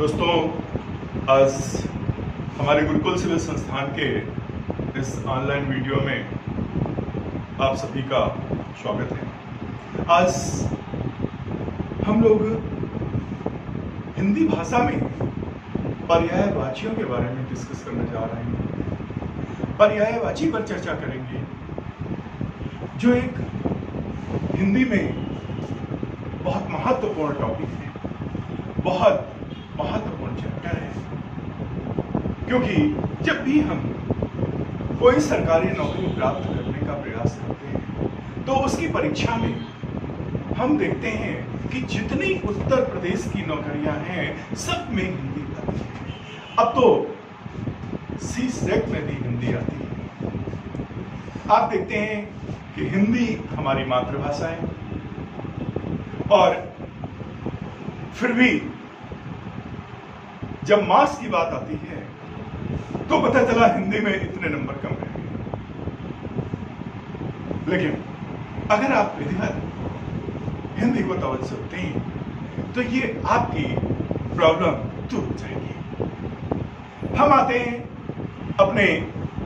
दोस्तों, आज हमारे गुरुकुल सिविल संस्थान के इस ऑनलाइन वीडियो में आप सभी का स्वागत है। आज हम लोग हिंदी भाषा में पर्यायवाचियों के बारे में डिस्कस करने जा रहे हैं। पर्यायवाची पर चर्चा करेंगे, जो एक हिंदी में बहुत महत्वपूर्ण टॉपिक है, बहुत महत्वपूर्ण चैप्टर है। क्योंकि जब भी हम कोई सरकारी नौकरी प्राप्त करने का प्रयास करते हैं तो उसकी परीक्षा में हम देखते हैं कि जितनी उत्तर प्रदेश की नौकरियां हैं सब में हिंदी आती है। अब तो सी-सेट में भी हिंदी आती है। आप देखते हैं कि हिंदी हमारी मातृभाषा है और फिर भी जब मार्क्स की बात आती है तो पता चला हिंदी में इतने नंबर कम रह गए। लेकिन अगर आप विधिवत हिंदी को तवज्जो दें तो ये आपकी प्रॉब्लम दूर हो जाएगी। हम आते हैं अपने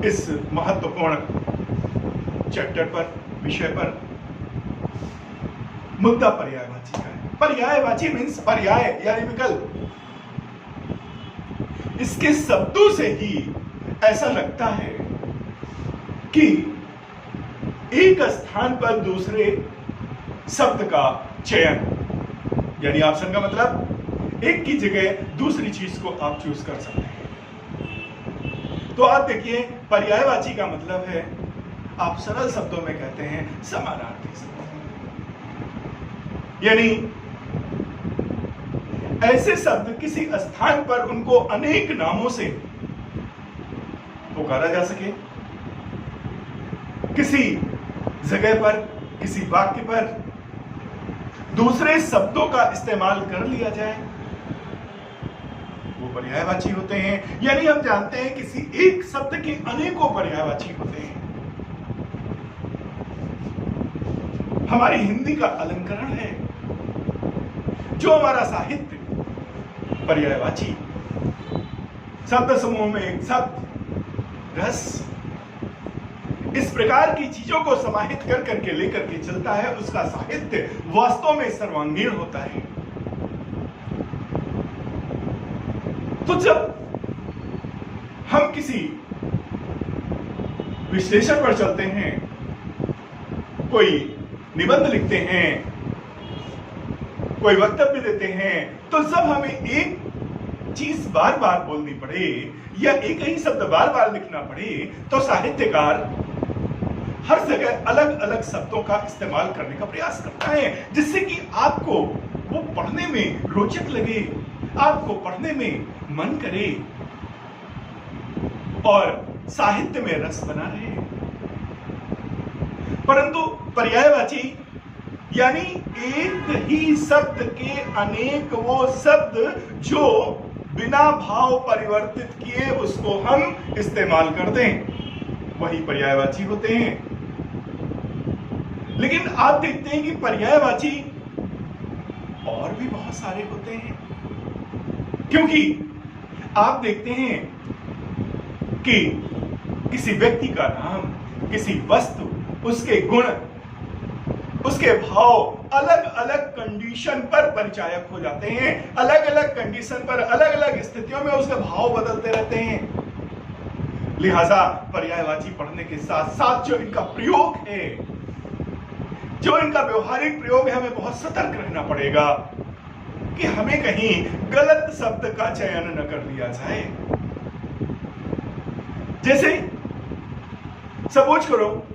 इस महत्वपूर्ण चैप्टर पर, विषय पर। मुद्दा पर्यायवाची का है। पर्यायवाची मीन्स पर्याय यानी विकल्प। इसके शब्दों से ही ऐसा लगता है कि एक स्थान पर दूसरे शब्द का चयन, यानी ऑप्शन का मतलब एक की जगह दूसरी चीज को आप चूज कर सकते हैं। तो आप देखिए, पर्यायवाची का मतलब है, आप सरल शब्दों में कहते हैं, समानार्थी शब्द। यानी ऐसे शब्द किसी स्थान पर उनको अनेक नामों से पुकारा जा सके, किसी जगह पर, किसी वाक्य पर दूसरे शब्दों का इस्तेमाल कर लिया जाए, वो पर्यायवाची होते हैं। यानी हम जानते हैं किसी एक शब्द के अनेकों पर्यायवाची होते हैं। हमारी हिंदी का अलंकरण है, जो हमारा साहित्य पर्यायवाची शब्द समूह में एक शब्द, रस, इस प्रकार की चीजों को समाहित कर करके लेकर के चलता है, उसका साहित्य वास्तव में सर्वांगीण होता है। तो जब हम किसी विश्लेषण पर चलते हैं, कोई निबंध लिखते हैं, कोई वक्तव्य देते हैं, तो जब हमें एक चीज बार बार बोलनी पड़े या एक ही शब्द बार बार लिखना पड़े, तो साहित्यकार हर जगह अलग अलग शब्दों का इस्तेमाल करने का प्रयास करता है, जिससे कि आपको वो पढ़ने में रोचक लगे, आपको पढ़ने में मन करे और साहित्य में रस बना रहे। परंतु पर्यायवाची यानी एक ही शब्द के अनेक वो शब्द जो बिना भाव परिवर्तित किए उसको हम इस्तेमाल कर दें, वही पर्यायवाची होते हैं। लेकिन आप देखते हैं कि पर्यायवाची और भी बहुत सारे होते हैं, क्योंकि आप देखते हैं कि किसी व्यक्ति का नाम, किसी वस्तु, उसके गुण, उसके भाव अलग अलग कंडीशन पर परिचायक हो जाते हैं। अलग अलग कंडीशन पर, अलग अलग स्थितियों में उसके भाव बदलते रहते हैं। लिहाजा पर्यायवाची पढ़ने के साथ साथ जो इनका प्रयोग है, जो इनका व्यवहारिक प्रयोग है, हमें बहुत सतर्क रहना पड़ेगा कि हमें कहीं गलत शब्द का चयन न कर लिया जाए। जैसे सपोज करो,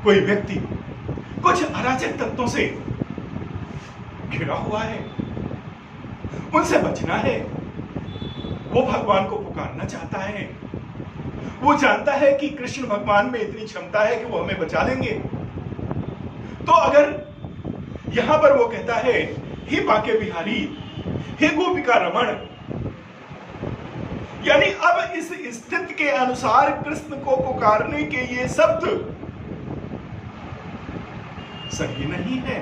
कोई व्यक्ति कुछ अराजक तत्वों से घिरा हुआ है, उनसे बचना है, वो भगवान को पुकारना चाहता है, वो जानता है कि कृष्ण भगवान में इतनी क्षमता है कि वो हमें बचा लेंगे। तो अगर यहां पर वो कहता है, हे बाके बिहारी, हे गोपिका रमण, यानी अब इस स्थिति के अनुसार कृष्ण को पुकारने के ये शब्द सही नहीं है,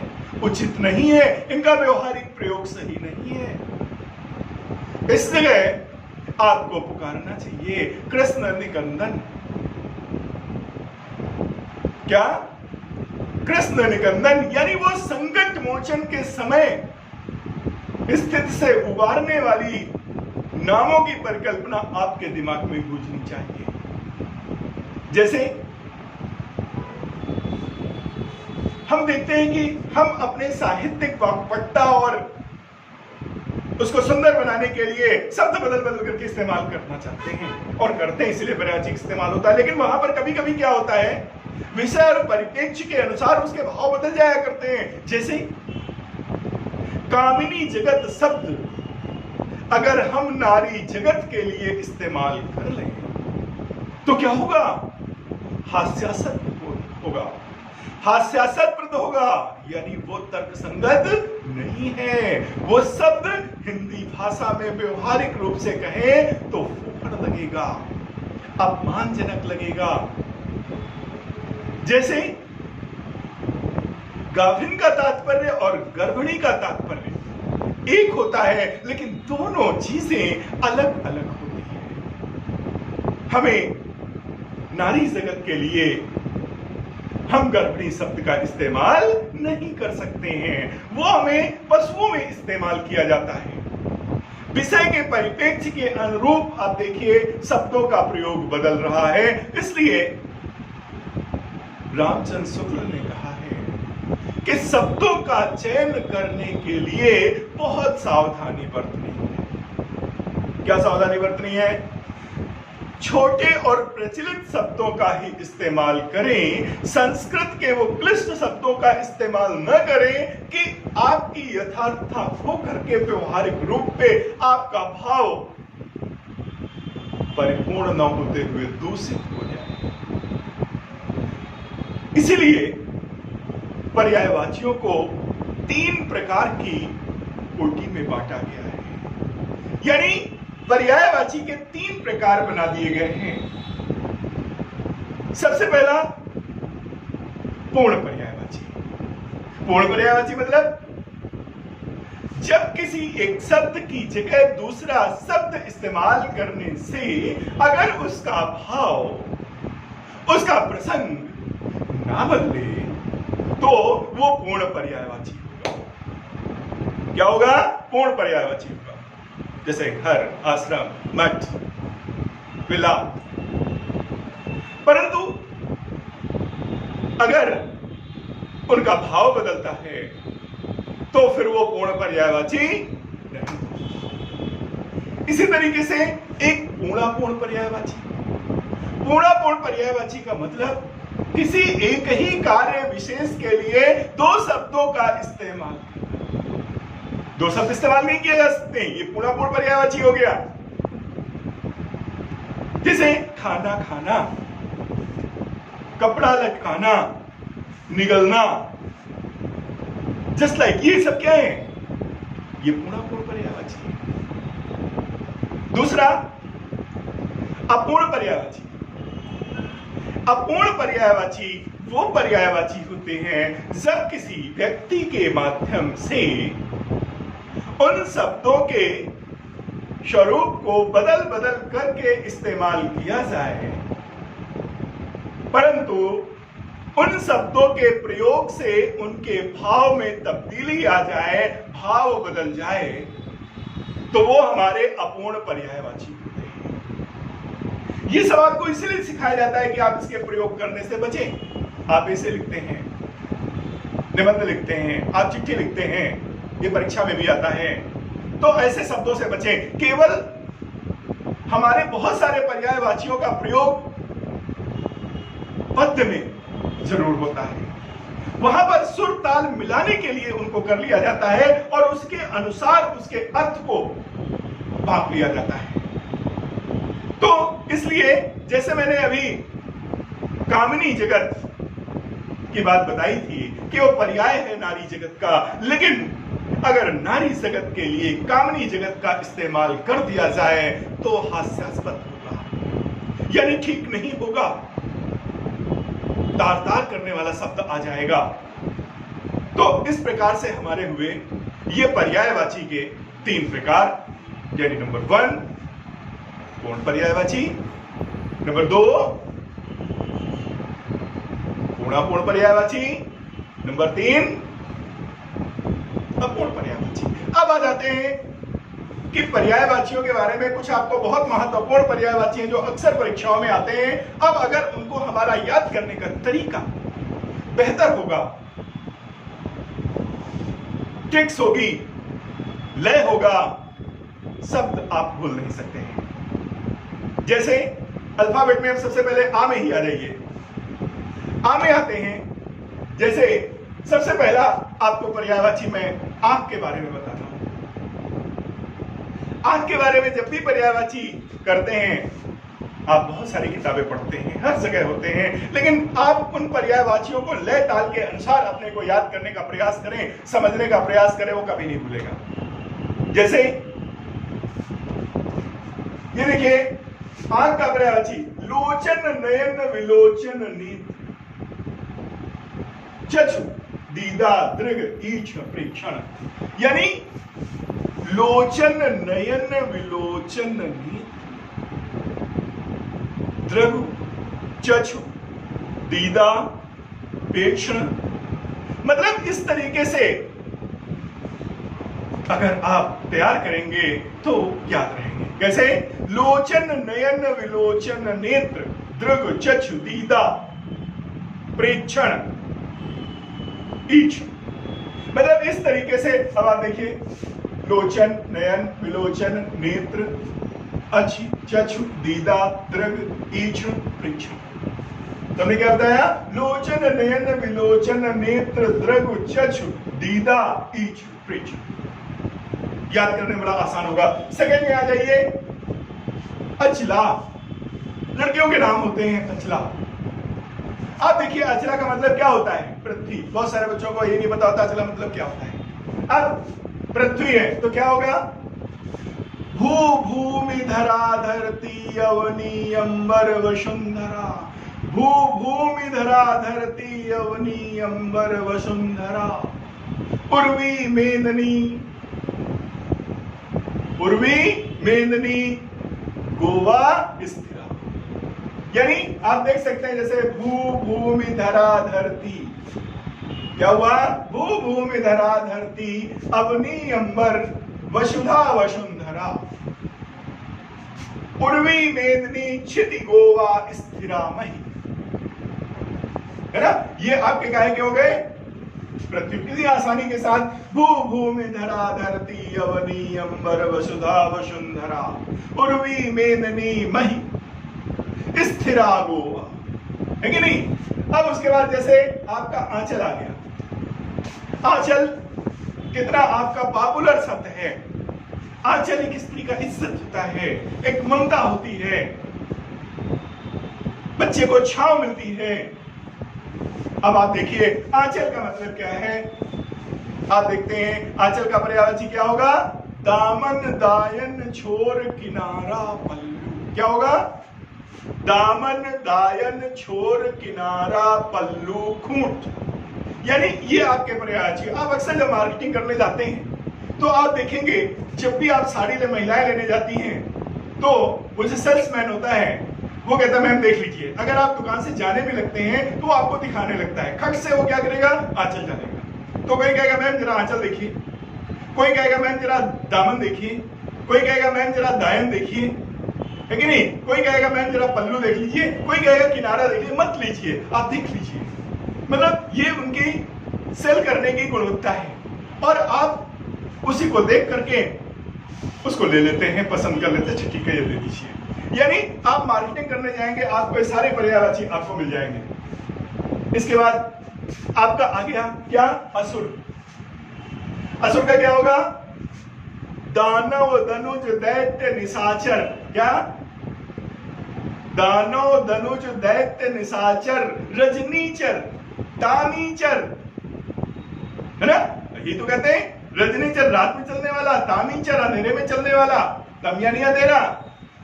उचित नहीं है, इनका व्यवहारिक प्रयोग सही नहीं है। इसलिए आपको पुकारना चाहिए कृष्ण निकंदन। क्या? कृष्ण निकंदन, यानी वो संकट मोचन के समय स्थिति से उबारने वाली नामों की परिकल्पना आपके दिमाग में गूंजनी चाहिए। जैसे हम देखते हैं कि हम अपने साहित्यिक वाक्पटुता और उसको सुंदर बनाने के लिए शब्द बदल बदल करके इस्तेमाल करना चाहते हैं और करते हैं, इसलिए पर्यायवाची इस्तेमाल होता है। लेकिन वहां पर कभी कभी क्या होता है, विषय और परिप्रेक्ष्य के अनुसार उसके भाव बदल जाया करते हैं। जैसे कामिनी जगत शब्द अगर हम नारी जगत के लिए इस्तेमाल कर लें तो क्या होगा? हास्यास्पद होगा, हास्यास्पद होगा, यानी वो तर्कसंगत नहीं है। वो शब्द हिंदी भाषा में व्यवहारिक रूप से कहें तो फूफड़ लगेगा, अपमानजनक लगेगा। जैसे गाभिन का तात्पर्य और गर्भिणी का तात्पर्य एक होता है, लेकिन दोनों चीजें अलग अलग होती हैं। हमें नारी जगत के लिए हम गर्भिणी शब्द का इस्तेमाल नहीं कर सकते हैं, वो हमें पशुओं में इस्तेमाल किया जाता है। विषय के परिप्रेक्ष्य के अनुरूप आप देखिए शब्दों का प्रयोग बदल रहा है। इसलिए रामचंद्र शुक्ल ने कहा है कि शब्दों का चयन करने के लिए बहुत सावधानी बरतनी है। क्या सावधानी बरतनी है? छोटे और प्रचलित शब्दों का ही इस्तेमाल करें, संस्कृत के वो क्लिष्ट शब्दों का इस्तेमाल न करें कि आपकी यथार्थता होकर के व्यवहारिक रूप पे आपका भाव परिपूर्ण न होते हुए दूषित हो जाए। इसीलिए पर्यायवाचियों को 3 प्रकार की कोटि में बांटा गया है, यानी पर्यायवाची के 3 प्रकार बना दिए गए हैं। सबसे पहला पूर्ण पर्यायवाची। पूर्ण पर्यायवाची मतलब जब किसी एक शब्द की जगह दूसरा शब्द इस्तेमाल करने से अगर उसका भाव, उसका प्रसंग ना बदले तो वो पूर्ण पर्यायवाची होगा। क्या होगा? पूर्ण पर्यायवाची होगा। जैसे घर, आश्रम, मठ, विला। परंतु अगर उनका भाव बदलता है तो फिर वो पूर्ण पर्यायवाची नहीं। इसी तरीके से एक पूर्णापूर्ण पर्यायवाची। पूर्णापूर्ण पर्यायवाची का मतलब किसी एक ही कार्य विशेष के लिए 2 शब्दों का इस्तेमाल। 2 शब्द इस्तेमाल नहीं किए जा सकते, ये पूर्णापूर्ण पर्यायवाची हो गया। जैसे खाना खाना, कपड़ा लटकाना, निगलना, जस्ट लाइक, ये सब क्या है? ये पूर्णापूर्ण पर्यायवाची है। दूसरा अपूर्ण पर्यायवाची। अपूर्ण पर्यायवाची वो पर्यायवाची होते हैं जब किसी व्यक्ति के माध्यम से उन शब्दों के स्वरूप को बदल बदल करके इस्तेमाल किया जाए, परंतु उन शब्दों के प्रयोग से उनके भाव में तब्दीली आ जाए, भाव बदल जाए, तो वो हमारे अपूर्ण पर्यायवाची होते हैं। ये सब आपको इसलिए सिखाया जाता है कि आप इसके प्रयोग करने से बचें। आप ऐसे लिखते हैं, निबंध लिखते हैं, आप चिट्ठी लिखते हैं, ये परीक्षा में भी आता है, तो ऐसे शब्दों से बचें। केवल हमारे बहुत सारे पर्यायवाचियों का प्रयोग पद्य में जरूर होता है, वहां पर सुर ताल मिलाने के लिए उनको कर लिया जाता है और उसके अनुसार उसके अर्थ को भाप लिया जाता है। तो इसलिए जैसे मैंने अभी कामिनी जगत की बात बताई थी कि वो पर्याय है नारी जगत का, लेकिन अगर नारी जगत के लिए कामिनी जगत का इस्तेमाल कर दिया जाए तो हास्यास्पद होगा, यानी ठीक नहीं होगा, तार तार करने वाला शब्द आ जाएगा। तो इस प्रकार से हमारे हुए ये पर्यायवाची के 3 प्रकार, यानी नंबर 1 पूर्ण पर्यायवाची, नंबर 2 पूर्ण पर्यायवाची, नंबर 3 अपूर्ण पर्यायवाची। अब आ जाते हैं कि पर्यायवाचियों के बारे में कुछ आपको बहुत महत्वपूर्ण पर्यायवाची हैं जो अक्सर परीक्षाओं में आते हैं। अब अगर उनको हमारा याद करने का तरीका बेहतर होगा, ट्रिक्स होगी, लय होगा, शब्द आप भूल नहीं सकते हैं। जैसे अल्फाबेट में हम सबसे पहले आ में ही आ जाइए। आ में आते हैं, जैसे सबसे पहला आपको पर्यायवाची मैं आंख के बारे में बताता हूं। आंख के बारे में जब भी पर्यायवाची करते हैं, आप बहुत सारी किताबें पढ़ते हैं, हर जगह होते हैं, लेकिन आप उन पर्यायवाचियों को लय ताल के अनुसार अपने को याद करने का प्रयास करें, समझने का प्रयास करें, वो कभी नहीं भूलेगा। जैसे ये देखिए, आंख का पर्यायवाची लोचन नयन विलोचन नेत्र, चक्षु दीदा दृग ईक्ष प्रेक्षण, यानी लोचन नयन विलोचन नेत्र, दृग चक्षु दीदा प्रेक्षण। मतलब इस तरीके से अगर आप तैयार करेंगे तो याद रहेंगे। कैसे? लोचन नयन विलोचन नेत्र दृग चक्षु दीदा प्रेक्षण ईक्ष। मतलब इस तरीके से अब आप देखिए, लोचन नयन विलोचन नेत्र अच्छी चक्षु दीदा दृग ईक्ष प्रेक्षण। तुमने क्या बताया? लोचन नयन विलोचन नेत्र दृग चक्षु दीदा ईक्ष प्रेक्षण। याद करने में बड़ा आसान होगा। सेकंड में आ जाइए, अचला। लड़कियों के नाम होते हैं अचला। आप देखिए, अचला का मतलब क्या होता है? पृथ्वी। बहुत सारे बच्चों को ये नहीं पता होता अचला मतलब क्या होता है। अब पृथ्वी है तो क्या होगा? भू भूमि धरा धरती अवनी अंबर वसुंधरा, भू भूमि धरा धरती अवनी अंबर वसुंधरा, पूर्वी मेदिनी, पूर्वी मेदिनी गोवा स्थिरा। यानी आप देख सकते हैं, जैसे भू भूमि धरा धरती, क्या हुआ? भू भूमि धरा धरती अवनी अंबर वसुधा वसुंधरा, पूर्वी मेदिनी क्षिति गोवा स्थिरा मही। है ना? ये आपके काहे के हो गए? पृथ्वी। किसी आसानी के साथ भू भूमि धरा धरती अवनी अंबर वसुधा वसुंधरा, पूर्वी मेदिनी मही स्थिरा गोवा। है कि नहीं? अब उसके बाद जैसे आपका आंचल आ गया। आंचल कितना आपका पॉपुलर शब्द है। आंचल एक स्त्री का इज्जत होता है, एक ममता होती है, बच्चे को छांव मिलती है। अब आप देखिए, आंचल का मतलब क्या है? आप देखते हैं, आंचल का पर्यायवाची क्या होगा? दामन दायन छोर किनारा पल्लू। क्या होगा? दामन दायन छोर किनारा पल्लू खूंट। यानी ये आपके पर्यायवाची। आप अक्सर जब मार्केटिंग करने जाते हैं तो आप देखेंगे, जब भी आप साड़ी महिलाएं लेने जाती हैं तो वो जो सेल्समैन होता है वो कहता है मैम देख लीजिए। अगर आप दुकान से जाने भी लगते हैं तो आपको दिखाने लगता है। खट से वो क्या करेगा? आंचल जानेगा। तो कोई कहेगा मैम जरा आंचल देखिए, कोई कहेगा मैम जरा दामन देखिए, कोई कहेगा मैम जरा दायन देखिए, है कि नहीं? कोई कहेगा मैम जरा पल्लू देख लीजिए, कोई कहेगा किनारा देखिए। मत लीजिए, आप देख लीजिए। मतलब ये उनकी सेल करने की गुणवत्ता है और आप उसी को देख करके उसको ले लेते हैं, पसंद कर लेते हैं, ठीक है ये ले लीजिए। यानी आप मार्केटिंग करने जाएंगे, आपको सारे पर्यायवाची आपको मिल जाएंगे। इसके बाद आपका आ गया क्या? असुर। असुर का क्या होगा? दानव धनुज दैत्य निशाचर। क्या? दानव धनुज दैत्य निशाचर रजनीचर तानीचर। है ना? ये तो कहते हैं रजनीचर रात में चलने वाला, तानीचर अंधेरे में चलने वाला, दमिया अंधेरा,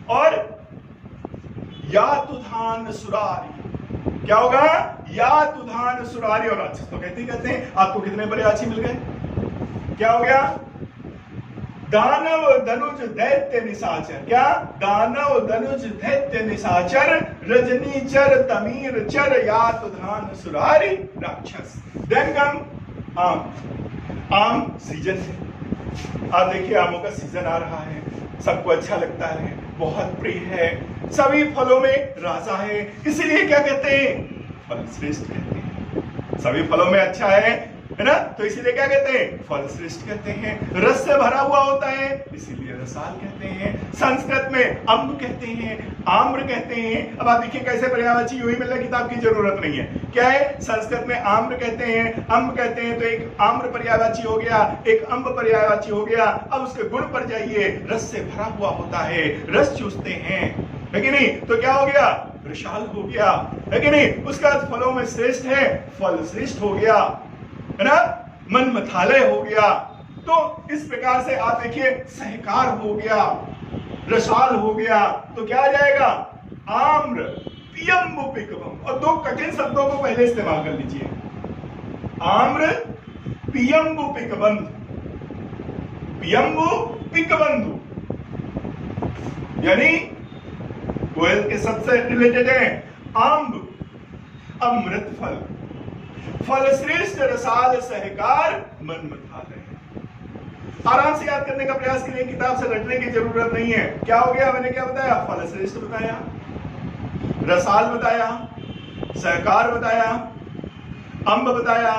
और यातुधान सुरारी। क्या होगा? यात उधान सुरारी और राक्षस। तो कहते हैं आपको कितने बड़े आछी मिल गए? क्या हो गया? दानव धनुज दैत्य निशाचर। क्या? दानव धनुज दैत्य निशाचर, रजनीचर तमीर चर, यात उधान सुरारी राक्षस। देन कम आम। आम सीजन है। आप देखिए आमों का सीजन आ रहा है, सबको अच्छा लगता है, बहुत प्रिय है, सभी फलों में राजा है, इसीलिए क्या कहते हैं? फल श्रेष्ठ कहते हैं। सभी फलों में अच्छा है ना, तो इसीलिए क्या कहते हैं? फल श्रेष्ठ कहते हैं। रस से भरा हुआ होता है, इसीलिए रसाल कहते हैं। संस्कृत में अम्ब कहते हैं, आम्र कहते हैं। अब आप देखिए कैसे पर्यायवाची, यूं ही मिलने किताब की जरूरत नहीं है। क्या है? संस्कृत में आम्र कहते हैं, अम्ब कहते हैं, तो एक आम्र पर्यायवाची हो गया, एक अम्ब पर्यायवाची हो गया। अब उसके गुण पर जाइए, रस से भरा हुआ होता है, रस चूसते हैं, है कि नहीं? तो क्या हो गया? विशाल हो गया, है कि नहीं? उसका फलों में श्रेष्ठ है, फल श्रेष्ठ हो गया, है ना? मन मथालय हो गया। तो इस प्रकार से आप देखिए सहकार हो गया, रसाल हो गया, तो क्या आ जाएगा? आम्र पियम्बु पिकबम। और दो कठिन शब्दों को पहले इस्तेमाल कर लीजिए, आम्र पियम्बु पिकबंधु। पियम्बु पिकबंधु यानी कोयल के सबसे रिलेटेड है। आम्ब अमृत फल, फल श्रेष्ठ रसाल सहकार मन मथालय। आराम से याद करने का प्रयास करिए, किताब से रटने की जरूरत नहीं है। क्या हो गया? मैंने क्या बताया? फल श्रेष्ठ बताया, रसाल बताया, सहकार बताया, अम्ब बताया,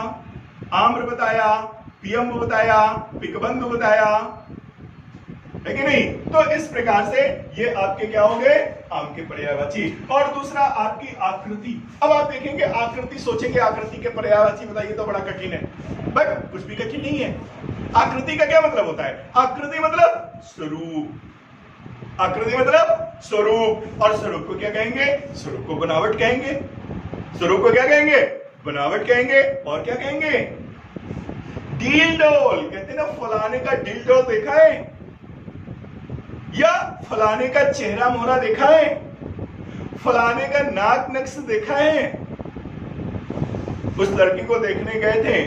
आम्र बताया, पियम्ब बताया, पिकबंधु बताया, है कि नहीं? तो इस प्रकार से ये आपके क्या हो गए? आम के पर्यायवाची। और दूसरा आपकी आकृति। अब आप देखेंगे आकृति, सोचेंगे आकृति के पर्यायवाची बताइए तो बड़ा कठिन है, बट कुछ भी कठिन नहीं है। आकृति का क्या मतलब होता है? आकृति मतलब स्वरूप। आकृति मतलब स्वरूप। और स्वरूप को क्या कहेंगे? स्वरूप को बनावट कहेंगे। स्वरूप को क्या कहेंगे? बनावट कहेंगे। और क्या कहेंगे? डील डोल। कहते हैं ना, फलाने का डील डोल देखा है, या फलाने का चेहरा मोहरा देखा है, फलाने का नाक नक्श देखा है। उस लड़की को देखने गए थे,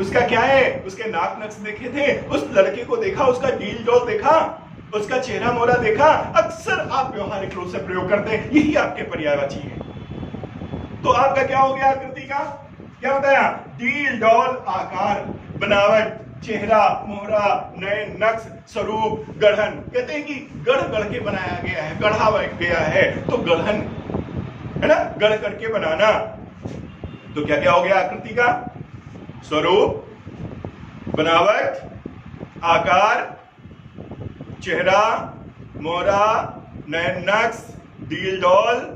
उसका क्या है? उसके नाक नक्श देखे थे, उस लड़के को देखा, उसका डील डोल देखा, उसका चेहरा मोहरा देखा। अक्सर आप व्यवहारिक रूप से प्रयोग करते हैं, यही आपके पर्यायवाची है। तो आपका क्या हो गया? आकृति का क्या बताया? डील डोल आकार, बनावट, चेहरा मोहरा, नयन नक्श, स्वरूप, गढ़न। कहते हैं कि गढ़ गढ़ के बनाया गया है, गढ़ा गया है, तो गढ़न है ना, गढ़ करके बनाना। तो क्या क्या हो गया आकृति का? स्वरूप, बनावट, आकार, चेहरा मोहरा, नयन नक्श, डील डोल,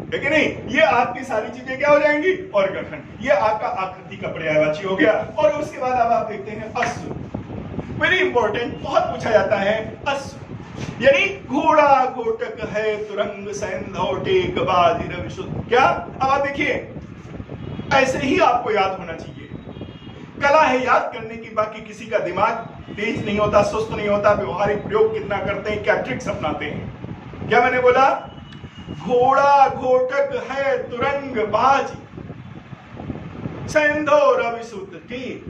है कि नहीं? ये आपकी सारी चीजें क्या हो जाएंगी? और गठन। ये आपका आकृति का पर्यायवाची हो गया। और उसके बाद अब आप देखते हैं अश्व। वेरी इंपॉर्टेंट, बहुत पूछा जाता है अश्व, यानी घोड़ा घोटक है तुरंग सैंधव टेक बाजी रविशुद्ध। क्या? अब आप देखिए ऐसे ही आपको याद होना चाहिए। कला है याद करने की, बाकी किसी का दिमाग तेज नहीं होता, सुस्त नहीं होता, व्यवहारिक प्रयोग कितना करते हैं, क्या ट्रिक्स अपनाते हैं। क्या मैंने बोला? घोड़ा घोटक है तुरंग बाजी, सैंधो रविशुद्ध टेक।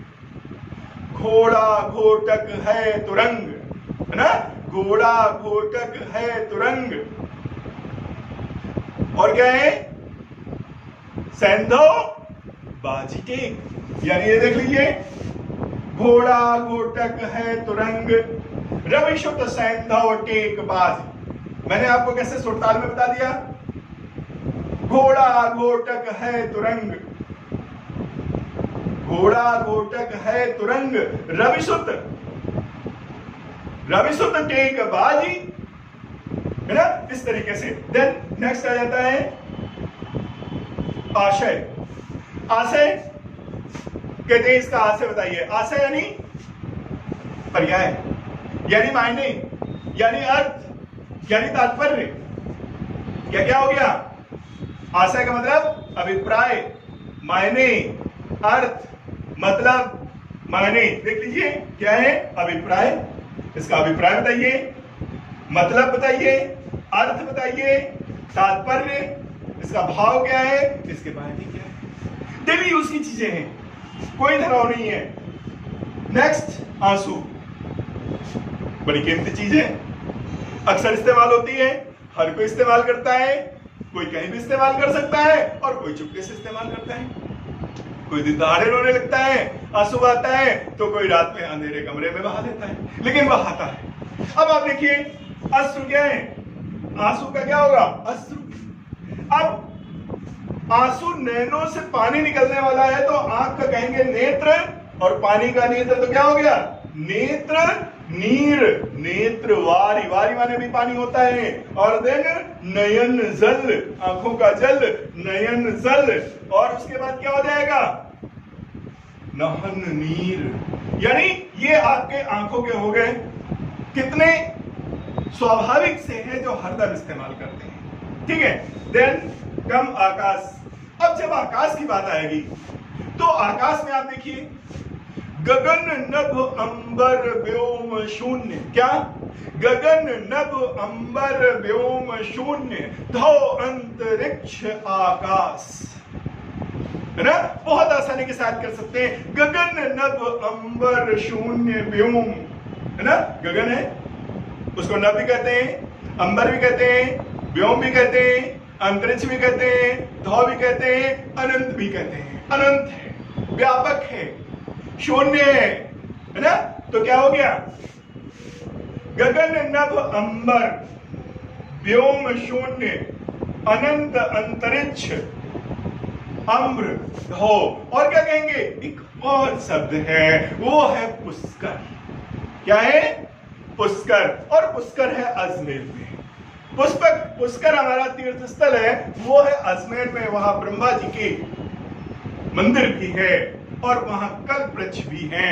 घोड़ा घोटक है तुरंग, है ना? घोड़ा घोटक है तुरंग, और क्या है? सैंधो बाजी टेक। यानी ये देख लीजिए, घोड़ा घोटक है तुरंग, रविशुद्ध सैंधव टेक बाजी। मैंने आपको कैसे सुरताल में बता दिया? घोड़ा घोटक है तुरंग, घोड़ा घोटक है तुरंग, रविशुद्ध, रविशुद्ध टेक बाजी, है ना? इस तरीके से। देन नेक्स्ट आ जाता है आशय। आशय कहते हैं, इसका आशय बताइए। आशय यानी पर्याय, यानी मायने, यानी अर्थ, यानी तात्पर्य। क्या क्या हो गया? आशय का मतलब अभिप्राय, मायने, अर्थ, मतलब, मायने। देख लीजिए क्या है? अभिप्राय। इसका अभिप्राय बताइए, मतलब बताइए, अर्थ बताइए, तात्पर्य, इसका भाव क्या है, इसके बायनिंग क्या है। डेली यूज की चीजें हैं, कोई धराव नहीं है। नेक्स्ट, आंसू, बड़ी कीमती चीज है, अक्सर इस्तेमाल होती है, हर कोई इस्तेमाल करता है, कोई कहीं भी इस्तेमाल कर सकता है और कोई चुपके से इस्तेमाल करता है। कोई दिन दहाड़े रोने लगता है, आंसू बहाता है, तो कोई रात में अंधेरे कमरे में बहा देता है, लेकिन बहाता है। अब आप देखिए, अश्रु क्या है, आंसू का क्या होगा, अश्रु। अब आंसू नैनों से पानी निकलने वाला है, तो आंख का कहेंगे नेत्र, और पानी का नेत्र तो क्या हो गया, नेत्र नीर, नेत्र वारी, वारी माने भी पानी होता है, और देन नयन जल, आंखों का जल, नयन जल, और उसके बाद क्या हो जाएगा, नहन नीर। यानी ये आपके आंखों के हो गए, कितने स्वाभाविक से है जो हरदम इस्तेमाल करते हैं, ठीक है। देन कम आकाश। अब जब आकाश की बात आएगी तो आकाश में आप देखिए, गगन नभ अंबर व्योम शून्य, क्या, गगन नभ अंबर व्योम शून्य, धौ अंतरिक्ष आकाश, है ना, बहुत आसानी के साथ कर सकते हैं। गगन नभ अंबर शून्य व्योम, है ना, गगन है, उसको नभ भी कहते हैं, अंबर भी कहते हैं, व्योम भी कहते हैं, अंतरिक्ष भी कहते हैं, धौ भी कहते हैं, अनंत भी कहते हैं। अनंत है, व्यापक है, शून्य है ना, तो क्या हो गया, गगन नभ अंबर व्योम शून्य, अनंत अंतरिक्ष अम्र धौ। और क्या कहेंगे, एक और शब्द है, वो है पुष्कर। क्या है, पुष्कर, और पुष्कर है अजमेर में। पुष्कर हमारा तीर्थ स्थल है, वो है अजमेर में, वहां ब्रह्मा जी की मंदिर भी है और वहां कल्प वृक्ष भी है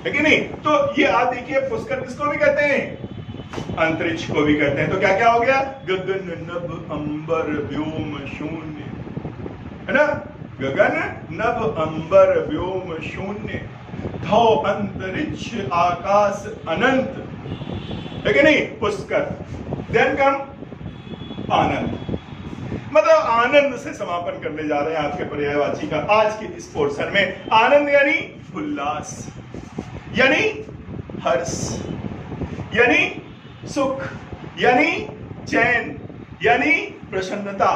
कि नहीं। तो ये आप देखिए, पुष्कर किसको भी कहते हैं, अंतरिक्ष को भी कहते हैं। तो क्या क्या हो गया, गगन नभ अंबर व्योम शून्य, है ना, गगन नभ अंबर व्योम शून्य, धौ अंतरिक्ष आकाश अनंत, है कि नहीं, पुष्कर। देन कम आनंद, मतलब आनंद से समापन करने जा रहे हैं आपके पर्यायवाची का आज के इस पोर्शन में। आनंद यानी उल्लास, यानी हर्ष, यानी सुख, यानी चैन, यानी प्रसन्नता,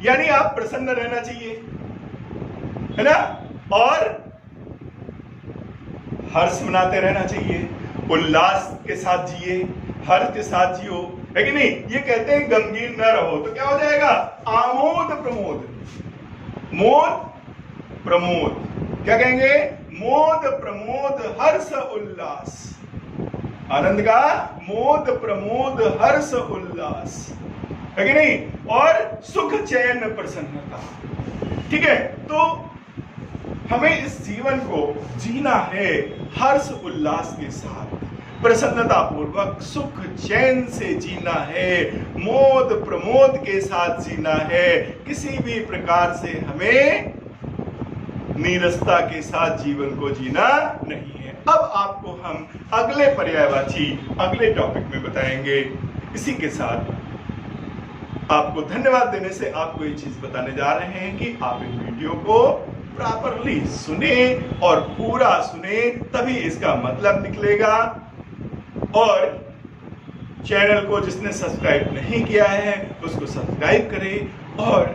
यानी आप प्रसन्न रहना चाहिए, है ना, और हर्ष मनाते रहना चाहिए, उल्लास के साथ जिए, हर्ष के साथ जियो, है कि नहीं। ये कहते हैं गमगीन न रहो, तो क्या हो जाएगा, आमोद प्रमोद, मोद प्रमोद, क्या कहेंगे, मोद प्रमोद हर्ष उल्लास, आनंद का मोद प्रमोद हर्ष उल्लास, है कि नहीं, और सुख चैन प्रसन्नता, ठीक है। तो हमें इस जीवन को जीना है हर्ष उल्लास के साथ, प्रसन्नता पूर्वक, सुख चैन से जीना है, मोद प्रमोद के साथ जीना है, किसी भी प्रकार से हमें नीरसता के साथ जीवन को जीना नहीं है। अब आपको हम अगले पर्यायवाची अगले टॉपिक में बताएंगे। इसी के साथ आपको धन्यवाद देने से आपको ये चीज बताने जा रहे हैं कि आप इन वीडियो को प्रॉपरली सुने और पूरा सुने, तभी इसका मतलब निकलेगा। और चैनल को जिसने सब्सक्राइब नहीं किया है उसको सब्सक्राइब करें और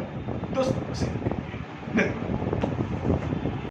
दोस्तों को शेयर करें। धन्यवाद।